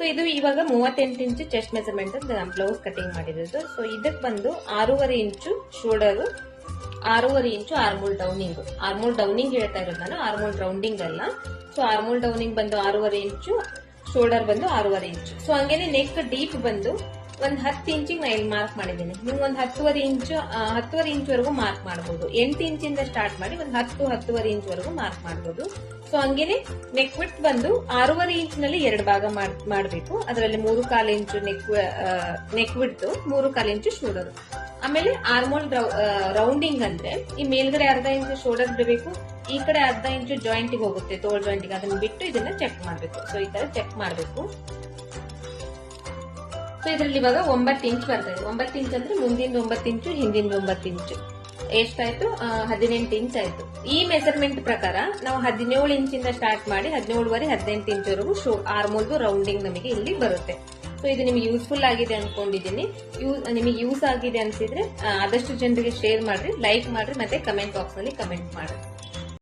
So ಇದು ಇವಾಗ 38 ಇಂಚು chest measurement ಅಂತ ಬ್ಲೌಸ್ ಕಟಿಂಗ್ ಮಾಡಿರೋದು. ಸೊ ಇದಕ್ಕೆ ಬಂದು 6.5 ಇಂಚು ಶೋಲ್ಡರ್, 6.5 ಇಂಚು ಆರ್ಮೋಲ್ ಡೌನಿಂಗ್ ಹೇಳ್ತಾ ಇರೋದು ನಾನು, ಆರ್ಮೋಲ್ ರೌಂಡಿಂಗ್ ಅಲ್ಲ. ಸೊ ಆರ್ಮೋಲ್ ಡೌನಿಂಗ್ ಬಂದು 6.5 ಇಂಚು, ಶೋಲ್ಡರ್ ಬಂದು 6.5 ಇಂಚು. ಸೊ ಹಂಗೇನೆ ನೆಕ್ ಡೀಪ್ ಬಂದು ಒಂದ್ 10 ಇಂಚಿಗೆ ನಾ ಇಲ್ಲಿ ಮಾರ್ಕ್ ಮಾಡಿದ್ದೀನಿ. ನೀವು ಒಂದ್ 10.5 ಇಂಚ್ ಮಾರ್ಕ್ ಮಾಡಬಹುದು. 8 ಇಂಚಿಂದ ಸ್ಟಾರ್ಟ್ ಮಾಡಿ ಒಂದ್ 10-10.5 ಇಂಚ್ ವರೆಗೂ ಮಾರ್ಕ್ ಮಾಡಬಹುದು. ಸೊ ಹಂಗೇನೆ ನೆಕ್ ವಿಡ್ತ್ ಬಂದು 6.5 ಇಂಚ್ ನಲ್ಲಿ 2 ಭಾಗ ಮಾಡಬೇಕು. ಅದರಲ್ಲಿ 3/4 ಇಂಚು ನೆಕ್ ವಿಡ್ತ್, 3/4 ಇಂಚು ಶೋಲ್ಡರ್. ಆಮೇಲೆ ಆರ್ಮೋಲ್ ರೌಂಡಿಂಗ್ ಅಂದ್ರೆ ಈ ಮೇಲ್ಗಡೆ 1/2 ಇಂಚು ಶೋಲ್ಡರ್ ಬಿಡಬೇಕು, ಈ ಕಡೆ 1/2 ಇಂಚು ಜಾಯಿಂಟ್ ಹೋಗುತ್ತೆ, ತೋಳ್ ಜಾಯಿಂಟ್, ಅದನ್ನ ಬಿಟ್ಟು ಇದನ್ನ ಚೆಕ್ ಮಾಡಬೇಕು. ಸೊ ಈ ತರ ಚೆಕ್ ಮಾಡಬೇಕು. ಸೊ ಇದರಲ್ಲಿ ಇವಾಗ 9 ಇಂಚ್ ಬರ್ತಾ ಇದೆ. 9 ಇಂಚ್ ಅಂದ್ರೆ ಮುಂದಿನ 9 ಇಂಚು, ಹಿಂದಿನ 9 ಇಂಚು, ಎಷ್ಟಾಯ್ತು? 18 ಇಂಚ್ ಆಯ್ತು. ಈ ಮೆಜರ್ಮೆಂಟ್ ಪ್ರಕಾರ ನಾವು 17 ಇಂಚಿಂದ ಸ್ಟಾರ್ಟ್ ಮಾಡಿ 17ವರೆ 18 ಇಂಚ್ವರೆಗೂ ಆರ್ಮೋಲ್ದು ರೌಂಡಿಂಗ್ ನಮಗೆ ಇಲ್ಲಿ ಬರುತ್ತೆ. ಸೊ ಇದು ನಿಮಗೆ ಯೂಸ್ಫುಲ್ ಆಗಿದೆ ಅನ್ಕೊಂಡಿದ್ದೀನಿ. ನಿಮಗೆ ಯೂಸ್ ಆಗಿದೆ ಅನ್ಸಿದ್ರೆ ಆದಷ್ಟು ಜನರಿಗೆ ಶೇರ್ ಮಾಡ್ರಿ, ಲೈಕ್ ಮಾಡ್ರಿ, ಮತ್ತೆ ಕಮೆಂಟ್ ಬಾಕ್ಸ್ ನಲ್ಲಿ ಕಮೆಂಟ್ ಮಾಡ್ರಿ.